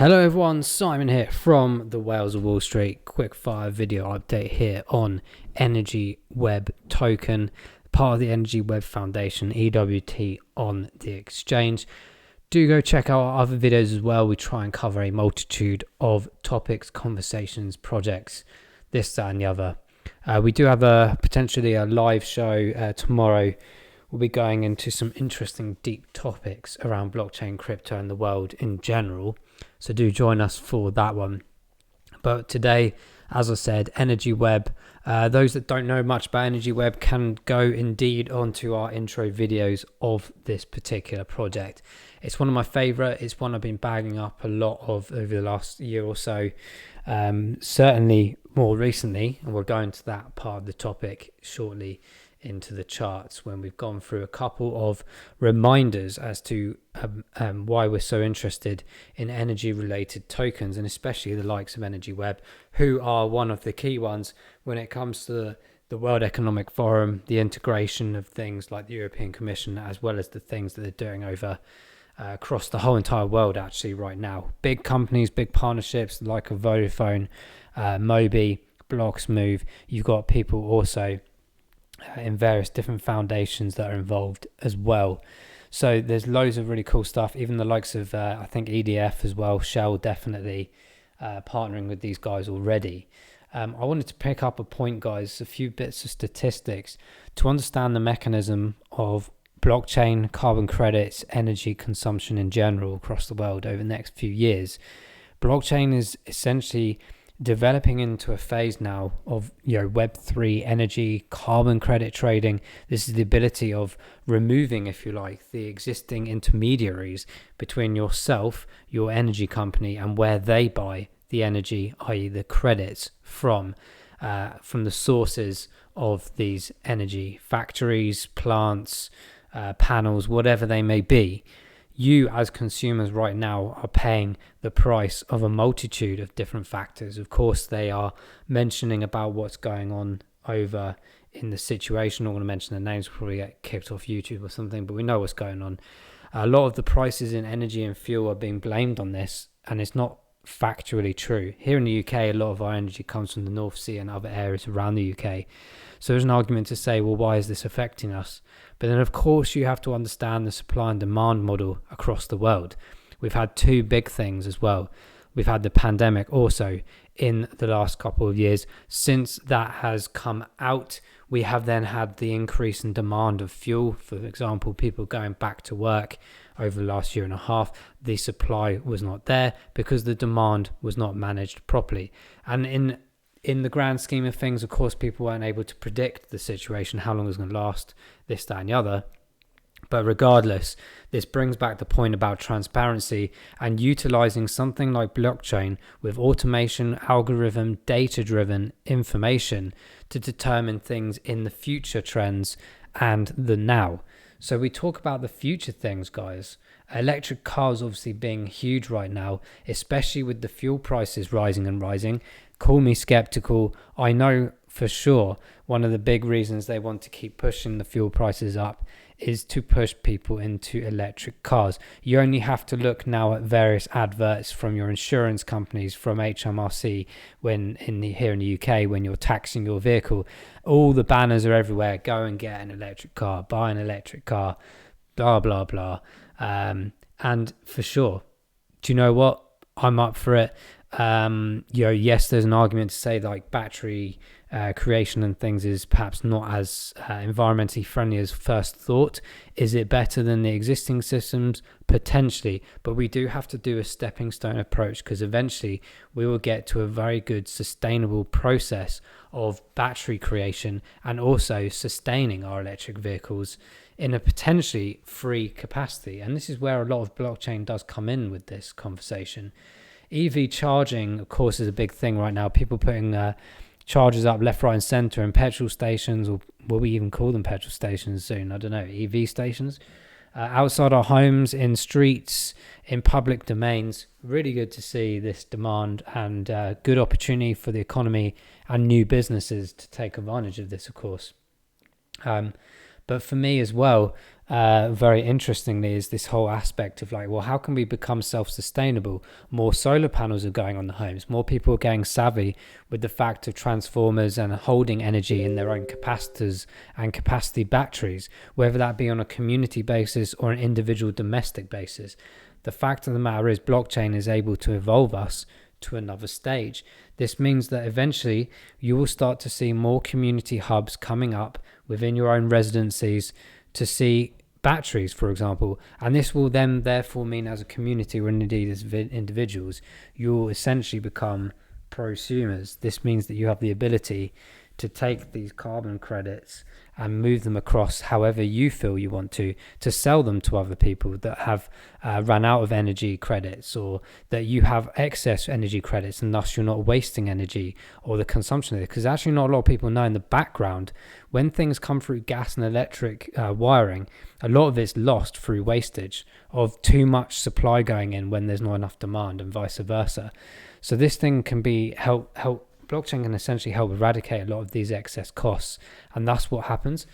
Hello everyone, Simon here from the Whales of Wall Street. Quick fire video update here on Energy Web token, part of the Energy Web Foundation, EWT on the exchange. Do go check out our other videos as well. We try and cover a multitude of topics, conversations, projects, this, that and the other. We do have potentially a live show tomorrow. We'll be going into some interesting deep topics around blockchain, crypto and the world in general. So do join us for that one. But today, as I said, Energy Web. Those that don't know much about Energy Web can go indeed onto our intro videos of this particular project. It's one of my favorite. It's one I've been bagging up a lot of over the last year or so. Certainly more recently, and we'll go into that part of the topic shortly into the charts when we've gone through a couple of reminders as to why we're so interested in energy related tokens, and especially the likes of Energy Web, who are one of the key ones when it comes to the World Economic Forum, the integration of things like the European Commission, as well as the things that they're doing over across the whole entire world actually right now. Big companies, big partnerships like a Vodafone, Mobi, Blocks, Move. You've got people also in various different foundations that are involved as well. So there's loads of really cool stuff, even the likes of I think EDF as well, Shell definitely partnering with these guys already. I wanted to pick up a point, guys, a few bits of statistics to understand the mechanism of blockchain, carbon credits, energy consumption in general across the world over the next few years. Blockchain is essentially developing into a phase now of Web3 energy, carbon credit trading. This is the ability of removing, if you like, the existing intermediaries between yourself, your energy company, and where they buy the energy, i.e. the credits from the sources of these energy factories, plants, panels, whatever they may be. You as consumers right now are paying the price of a multitude of different factors. Of course, they are mentioning about what's going on over in the situation. I'm not going to mention the names, we'll probably get kicked off YouTube or something, but we know what's going on. A lot of the prices in energy and fuel are being blamed on this, and it's not factually true. Here in the UK, a lot of our energy comes from the North Sea and other areas around the UK. So there's an argument to say, well, why is this affecting us? But then, of course, you have to understand the supply and demand model across the world. We've had two big things as well. We've had the pandemic also in the last couple of years. Since that has come out, we have then had the increase in demand of fuel. For example, people going back to work over the last year and a half. The supply was not there because the demand was not managed properly. And in the grand scheme of things, of course, people weren't able to predict the situation, how long it was going to last, this, that, and the other. But regardless, this brings back the point about transparency and utilizing something like blockchain with automation, algorithm, data-driven information to determine things in the future trends and the now. So we talk about the future things, guys. Electric cars obviously being huge right now, especially with the fuel prices rising and rising. Call me skeptical. I know for sure one of the big reasons they want to keep pushing the fuel prices up is to push people into electric cars. You only have to look now at various adverts from your insurance companies, from HMRC, here in the UK, when you're taxing your vehicle. All the banners are everywhere. Go and get an electric car, buy an electric car, blah, blah, blah. And for sure, do you know what? I'm up for it. Yes, there's an argument to say like battery creation and things is perhaps not as environmentally friendly as first thought. Is it better than the existing systems? Potentially, but we do have to do a stepping stone approach, because eventually we will get to a very good sustainable process of battery creation and also sustaining our electric vehicles in a potentially free capacity. And this is where a lot of blockchain does come in with this conversation. EV charging, of course, is a big thing right now. People putting chargers up left, right and center in petrol stations, or will we even call them petrol stations soon? I don't know, EV stations. Outside our homes, in streets, in public domains. Really good to see this demand, and good opportunity for the economy and new businesses to take advantage of this, of course. But But for me as well, very interestingly, is this whole aspect of like, well, how can we become self-sustainable? More solar panels are going on the homes. More people are getting savvy with the fact of transformers and holding energy in their own capacitors and capacity batteries, whether that be on a community basis or an individual domestic basis. The fact of the matter is blockchain is able to evolve us to another stage. This means that eventually you will start to see more community hubs coming up within your own residencies to see batteries, for example, and this will then therefore mean as a community or indeed as individuals, you'll essentially become prosumers. This means that you have the ability to take these carbon credits and move them across however you feel you want to sell them to other people that have run out of energy credits, or that you have excess energy credits and thus you're not wasting energy or the consumption of it. Because actually not a lot of people know in the background, when things come through gas and electric wiring, a lot of it's lost through wastage of too much supply going in when there's not enough demand, and vice versa. So this thing can be help blockchain can essentially help eradicate a lot of these excess costs, and that's what happens.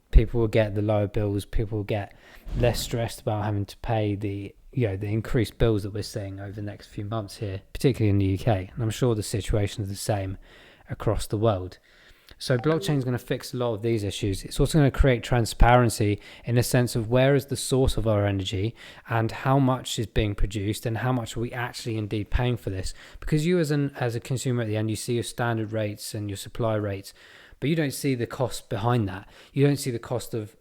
People will get the lower bills, people will get less stressed about having to pay the increased bills that we're seeing over the next few months here, particularly in the UK, and I'm sure the situation is the same across the world. So blockchain is going to fix a lot of these issues. It's also going to create transparency in a sense of where is the source of our energy and how much is being produced and how much are we actually indeed paying for this. Because you as a consumer at the end, you see your standard rates and your supply rates, but you don't see the cost behind that. You don't see the cost of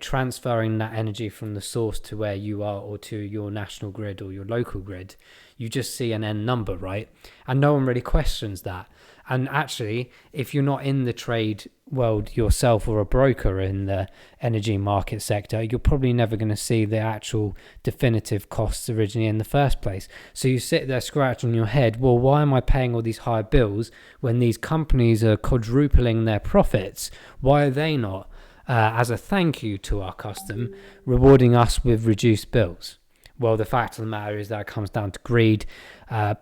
transferring that energy from the source to where you are or to your national grid or your local grid. You just see an end number, right? And no one really questions that. And actually, if you're not in the trade world yourself or a broker in the energy market sector, you're probably never going to see the actual definitive costs originally in the first place. So you sit there scratching your head, well, why am I paying all these higher bills when these companies are quadrupling their profits? Why are they not, as a thank you to our custom, rewarding us with reduced bills? Well, the fact of the matter is that it comes down to greed,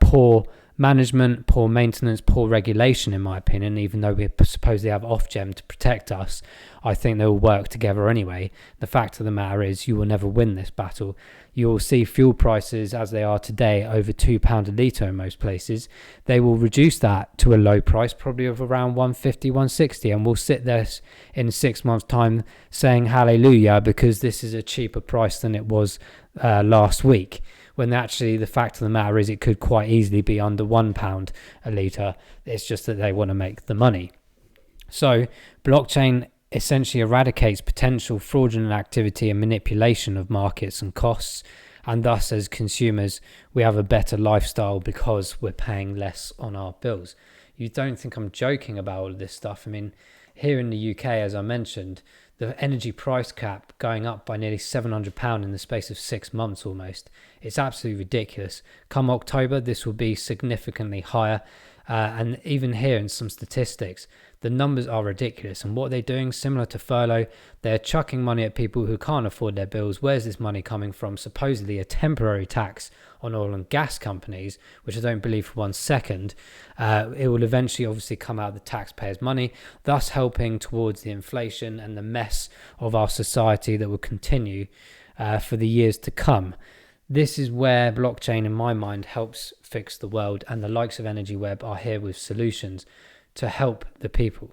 poor management, poor maintenance, poor regulation, in my opinion. Even though we supposedly have Ofgem to protect us, I think they will work together anyway. The fact of the matter is you will never win this battle. You will see fuel prices as they are today over £2 a litre in most places. They will reduce that to a low price, probably of around 150, 160, and we'll sit there in 6 months' time saying hallelujah because this is a cheaper price than it was last week, when actually the fact of the matter is it could quite easily be under £1 a litre. It's just that they want to make the money. So blockchain essentially eradicates potential fraudulent activity and manipulation of markets and costs, and thus as consumers we have a better lifestyle because we're paying less on our bills. You don't think I'm joking about all of this stuff? I mean, here in the UK, as I mentioned, the energy price cap going up by nearly £700 in the space of 6 months almost. It's absolutely ridiculous. Come October, this will be significantly higher. And even here in some statistics, the numbers are ridiculous. And what they're doing, similar to furlough, they're chucking money at people who can't afford their bills. Where's this money coming from? Supposedly a temporary tax on oil and gas companies, which I don't believe for 1 second. It will eventually obviously come out of the taxpayers' money, thus helping towards the inflation and the mess of our society that will continue for the years to come. This is where blockchain, in my mind, helps fix the world, and the likes of Energy Web are here with solutions to help the people.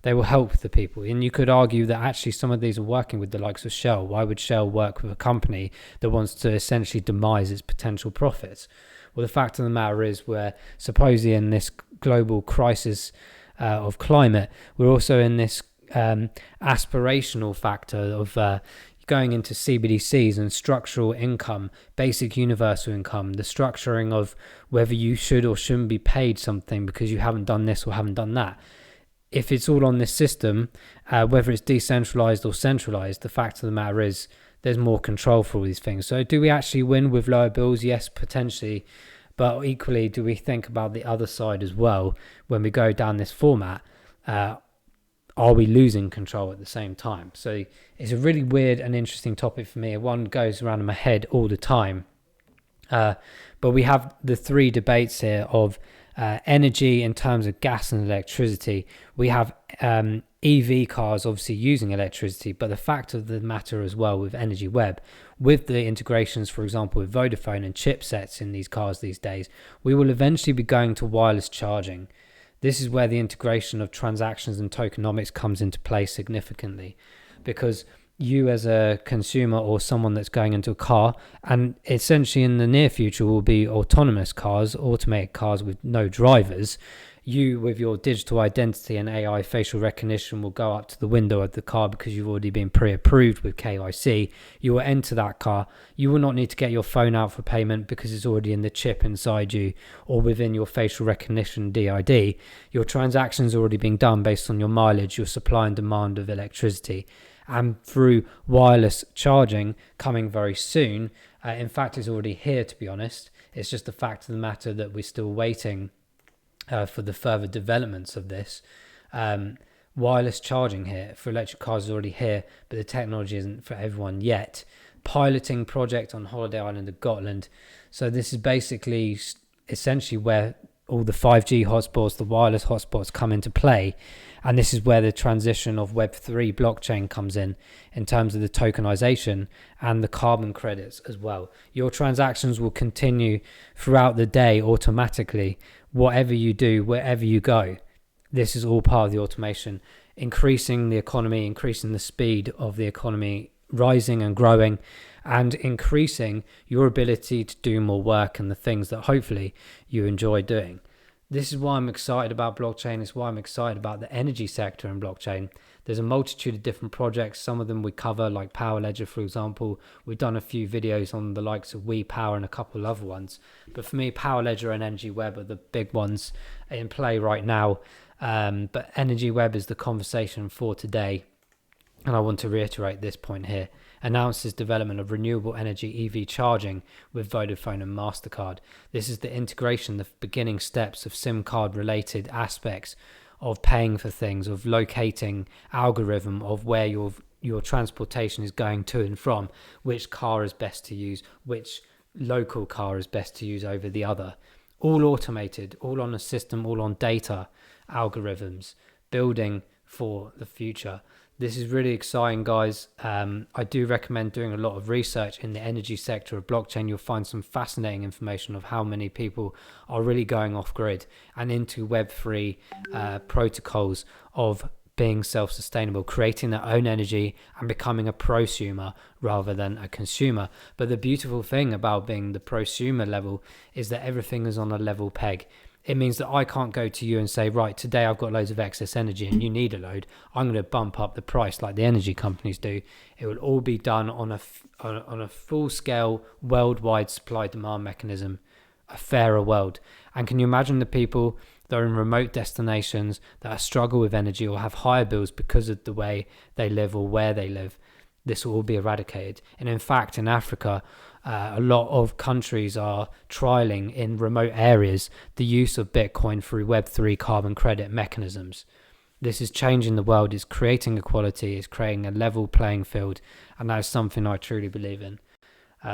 They will help the people. And you could argue that actually some of these are working with the likes of Shell. Why would Shell work with a company that wants to essentially demise its potential profits? Well, the fact of the matter is we're supposedly in this global crisis of climate. We're also in this aspirational factor of going into CBDCs and structural income, basic universal income, the structuring of whether you should or shouldn't be paid something because you haven't done this or haven't done that. If it's all on this system, whether it's decentralized or centralized, the fact of the matter is there's more control for all these things. So do we actually win with lower bills? Yes, potentially. But equally, do we think about the other side as well when we go down this format? Are we losing control at the same time? So it's a really weird and interesting topic for me. One goes around in my head all the time. But we have the three debates here of energy in terms of gas and electricity. We have EV cars obviously using electricity, but the fact of the matter as well with Energy Web, with the integrations, for example, with Vodafone and chipsets in these cars these days, we will eventually be going to wireless charging. This is where the integration of transactions and tokenomics comes into play significantly, because you as a consumer or someone that's going into a car, and essentially in the near future will be autonomous cars, automated cars with no drivers, you with your digital identity and AI facial recognition will go up to the window of the car because you've already been pre-approved with KYC. You will enter that car. You will not need to get your phone out for payment because it's already in the chip inside you or within your facial recognition DID. Your transactions are already being done based on your mileage, your supply and demand of electricity. And through wireless charging coming very soon, in fact it's already here, to be honest. It's just the fact of the matter that we're still waiting for the further developments of this. Wireless charging here for electric cars is already here, but the technology isn't for everyone yet. Piloting project on holiday island of Gotland. So this is basically essentially where all the 5G hotspots, the wireless hotspots come into play. And this is where the transition of Web3 blockchain comes in terms of the tokenization and the carbon credits as well. Your transactions will continue throughout the day automatically, whatever you do, wherever you go. This is all part of the automation, increasing the economy, increasing the speed of the economy, rising and growing, and increasing your ability to do more work and the things that hopefully you enjoy doing. This is why I'm excited about blockchain. It's why I'm excited about the energy sector in blockchain. There's a multitude of different projects. Some of them we cover, like Power Ledger, for example. We've done a few videos on the likes of WePower and a couple of other ones. But for me, Power Ledger and Energy Web are the big ones in play right now. But Energy Web is the conversation for today. And I want to reiterate this point here. Announces development of renewable energy EV charging with Vodafone and MasterCard. This is the integration, the beginning steps of SIM card related aspects of paying for things, of locating algorithm of where your transportation is going to and from, which car is best to use, which local car is best to use over the other. All automated, all on a system, all on data, algorithms, building for the future. This is really exciting, guys. I do recommend doing a lot of research in the energy sector of blockchain. You'll find some fascinating information of how many people are really going off grid and into Web3 protocols of being self-sustainable, creating their own energy and becoming a prosumer rather than a consumer. But the beautiful thing about being the prosumer level is that everything is on a level peg. It means that I can't go to you and say, right, today I've got loads of excess energy and you need a load. I'm going to bump up the price like the energy companies do. It will all be done on a full-scale worldwide supply-demand mechanism, a fairer world. And can you imagine the people that are in remote destinations that struggle with energy or have higher bills because of the way they live or where they live? This will all be eradicated. And in fact, in Africa, a lot of countries are trialing in remote areas the use of Bitcoin through Web3 carbon credit mechanisms. This is changing the world, is creating equality, is creating a level playing field, and that is something I truly believe in.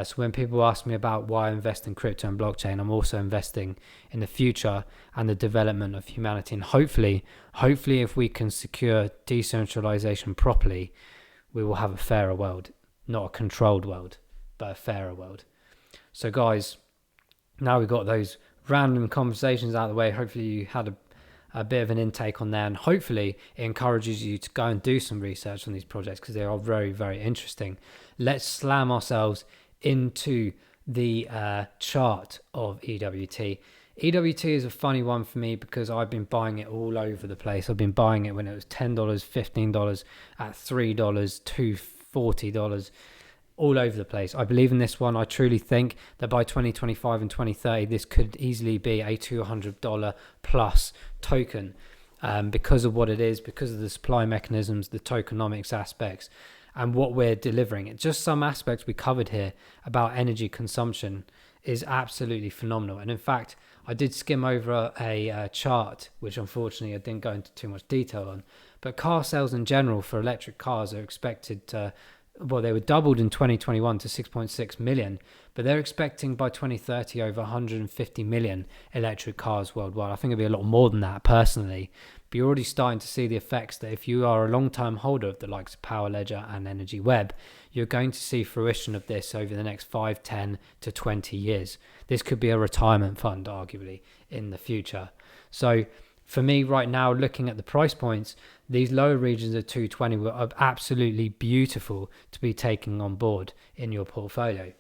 So when people ask me about why I invest in crypto and blockchain, I'm also investing in the future and the development of humanity. And hopefully if we can secure decentralization properly, we will have a fairer world, not a controlled world, but a fairer world. So guys, now we've got those random conversations out of the way. Hopefully you had a bit of an intake on there, and hopefully it encourages you to go and do some research on these projects because they are very, very interesting. Let's slam ourselves into the chart of EWT. EWT is a funny one for me because I've been buying it all over the place. I've been buying it when it was $10, $15, at $3, $2, $40, all over the place. I believe in this one. I truly think that by 2025 and 2030, this could easily be a $200 plus token because of what it is, because of the supply mechanisms, the tokenomics aspects, and what we're delivering. Just some aspects we covered here about energy consumption is absolutely phenomenal. And in fact, I did skim over a chart, which unfortunately I didn't go into too much detail on, but car sales in general for electric cars are expected to well, they were doubled in 2021 to 6.6 million, but they're expecting by 2030 over 150 million electric cars worldwide. I think it'll be a lot more than that personally, but you're already starting to see the effects that if you are a long-term holder of the likes of Power Ledger and Energy Web, you're going to see fruition of this over the next 5, 10 to 20 years. This could be a retirement fund, arguably, in the future. So for me right now, looking at the price points, these lower regions of 220 are absolutely beautiful to be taking on board in your portfolio.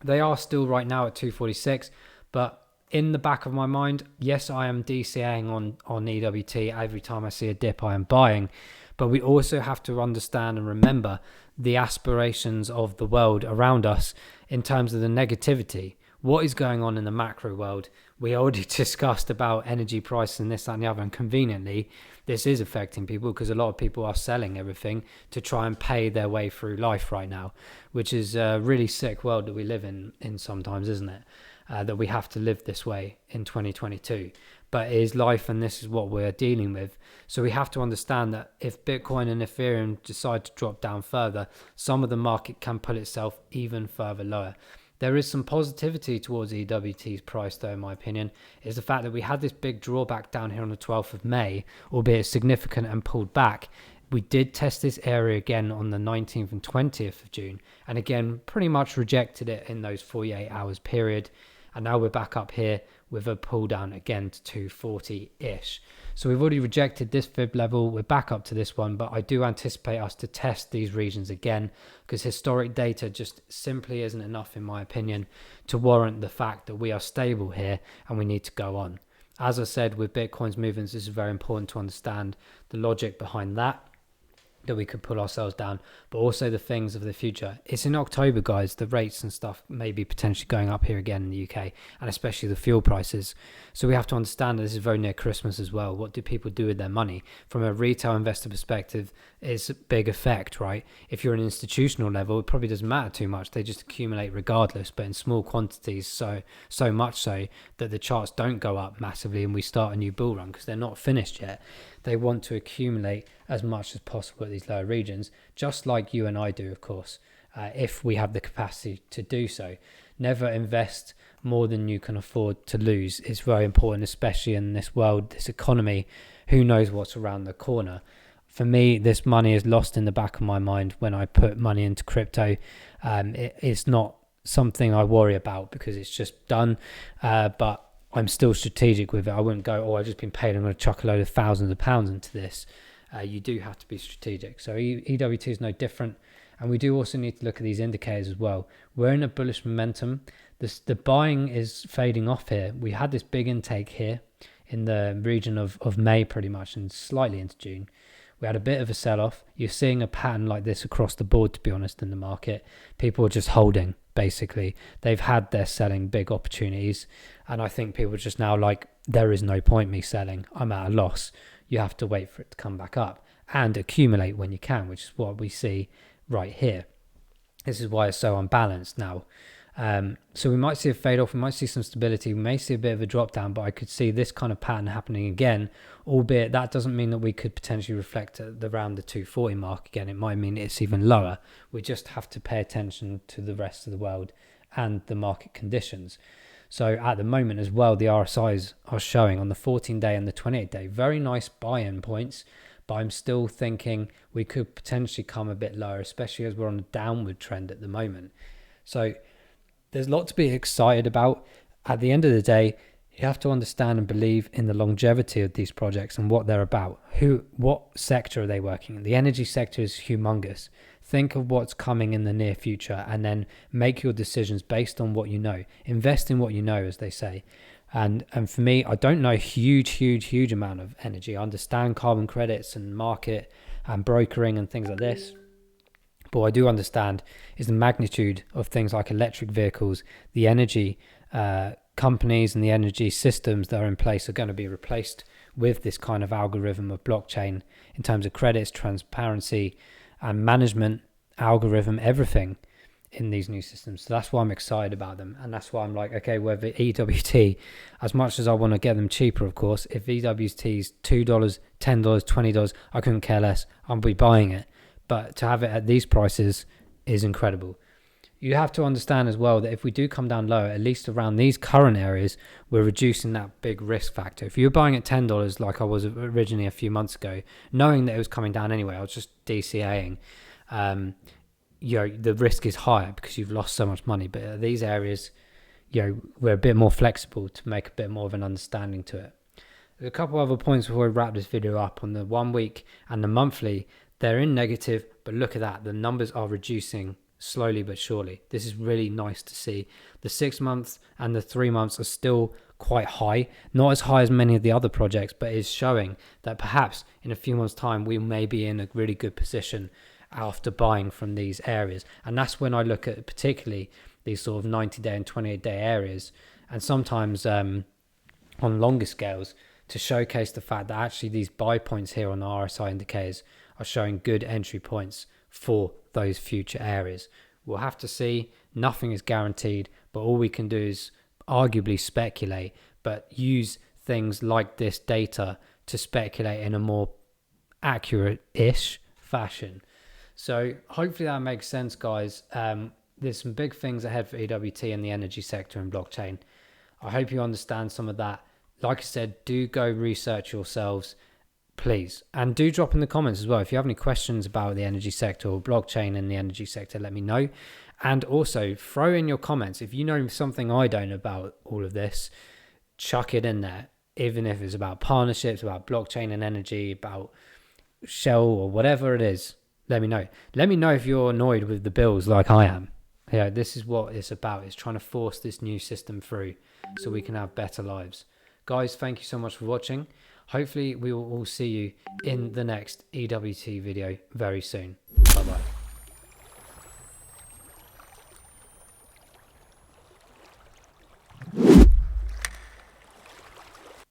They are still right now at 246, but in the back of my mind, yes, I am DCAing on EWT. Every time I see a dip, I am buying. But we also have to understand and remember the aspirations of the world around us in terms of the negativity. What is going on in the macro world? We already discussed about energy prices and this, that, and the other, and conveniently, this is affecting people because a lot of people are selling everything to try and pay their way through life right now, which is a really sick world that we live in sometimes, isn't it? That we have to live this way in 2022. But it is life, and this is what we're dealing with. So we have to understand that if Bitcoin and Ethereum decide to drop down further, some of the market can pull itself even further lower. There is some positivity towards EWT's price, though, in my opinion, is the fact that we had this big drawback down here on the 12th of May, albeit significant, and pulled back. We did test this area again on the 19th and 20th of June, and again, pretty much rejected it in those 48 hours period. And now we're back up here with a pull down again to 240-ish. So we've already rejected this fib level. We're back up to this one, but I do anticipate us to test these regions again because historic data just simply isn't enough, in my opinion, to warrant the fact that we are stable here and we need to go on. As I said, with Bitcoin's movements, this is very important to understand the logic behind that we could pull ourselves down, but also the things of the future. It's in October, guys. The rates and stuff may be potentially going up here again in the UK, and especially the fuel prices. So we have to understand that this is very near Christmas as well. What do people do with their money? From a retail investor perspective, it's a big effect, right? If you're an institutional level, it probably doesn't matter too much. They just accumulate regardless, but in small quantities, so much so that the charts don't go up massively and we start a new bull run because they're not finished yet. They want to accumulate as much as possible at these lower regions, just like you and I do, of course, if we have the capacity to do so. Never invest more than you can afford to lose. It's very important, especially in this world, this economy. Who knows what's around the corner? For me, this money is lost in the back of my mind when I put money into crypto. It's not something I worry about because it's just done, but I'm still strategic with it. I wouldn't go, I've just been paid, I'm going to chuck a load of thousands of pounds into this. You do have to be strategic. So EWT is no different. And we do also need to look at these indicators as well. We're in a bullish momentum. The buying is fading off here. We had this big intake here in the region of May pretty much and slightly into June. We had a bit of a sell-off. You're seeing a pattern like this across the board, to be honest, in the market. People are just holding, basically. They've had their selling big opportunities. And I think people are just now like, there is no point me selling. I'm at a loss. You have to wait for it to come back up and accumulate when you can, which is what we see right here. This is why it's so unbalanced now. So we might see a fade off, we might see some stability, we may see a bit of a drop down, but I could see this kind of pattern happening again, albeit that doesn't mean that we could potentially reflect around the 240 mark again. It might mean it's even lower. We just have to pay attention to the rest of the world and the market conditions. So at the moment as well, the RSIs are showing on the 14-day and the 28-day very nice buy-in points, but I'm still thinking we could potentially come a bit lower, especially as we're on a downward trend at the moment. So there's a lot to be excited about. At the end of the day, you have to understand and believe in the longevity of these projects and what they're about. What sector are they working in? The energy sector is humongous. Think of what's coming in the near future and then make your decisions based on what you know. Invest in what you know, as they say. And for me, I don't know a huge amount of energy. I understand carbon credits and market and brokering and things like this. But what I do understand is the magnitude of things like electric vehicles, the energy companies and the energy systems that are in place are going to be replaced with this kind of algorithm of blockchain in terms of credits, transparency, and management, algorithm, everything in these new systems. So that's why I'm excited about them. And that's why I'm like, okay, whether EWT, as much as I want to get them cheaper, of course, if EWT is $2, $10, $20, I couldn't care less. I'll be buying it. but to have it at these prices is incredible. You have to understand as well that if we do come down lower, at least around these current areas, we're reducing that big risk factor. If you're buying at $10 like I was originally a few months ago, knowing that it was coming down anyway, I was just DCAing, the risk is higher because you've lost so much money. But at these areas, we're a bit more flexible to make a bit more of an understanding to it. There's a couple other points before we wrap this video up. On the 1 week and the monthly, they're in negative, but look at that, the numbers are reducing slowly but surely. This is really nice to see. The 6 months and the 3 months are still quite high, not as high as many of the other projects, but is showing that perhaps in a few months time we may be in a really good position after buying from these areas. And that's when I look at particularly these sort of 90-day and 28-day areas, and sometimes on longer scales, to showcase the fact that actually these buy points here on the RSI indicators are showing good entry points for those future areas. We'll have to see. Nothing is guaranteed, but all we can do is arguably speculate, but use things like this data to speculate in a more accurate-ish fashion. So hopefully that makes sense, guys. There's some big things ahead for EWT in the energy sector and blockchain. I hope you understand some of that. Like I said, do go research yourselves, please. And do drop in the comments as well. If you have any questions about the energy sector or blockchain in the energy sector, let me know. And also throw in your comments. If you know something I don't about all of this, chuck it in there. Even if it's about partnerships, about blockchain and energy, about Shell or whatever it is, let me know. Let me know if you're annoyed with the bills like I am. This is what it's about. It's trying to force this new system through so we can have better lives. Guys, thank you so much for watching. Hopefully we will all see you in the next EWT video very soon. Bye bye.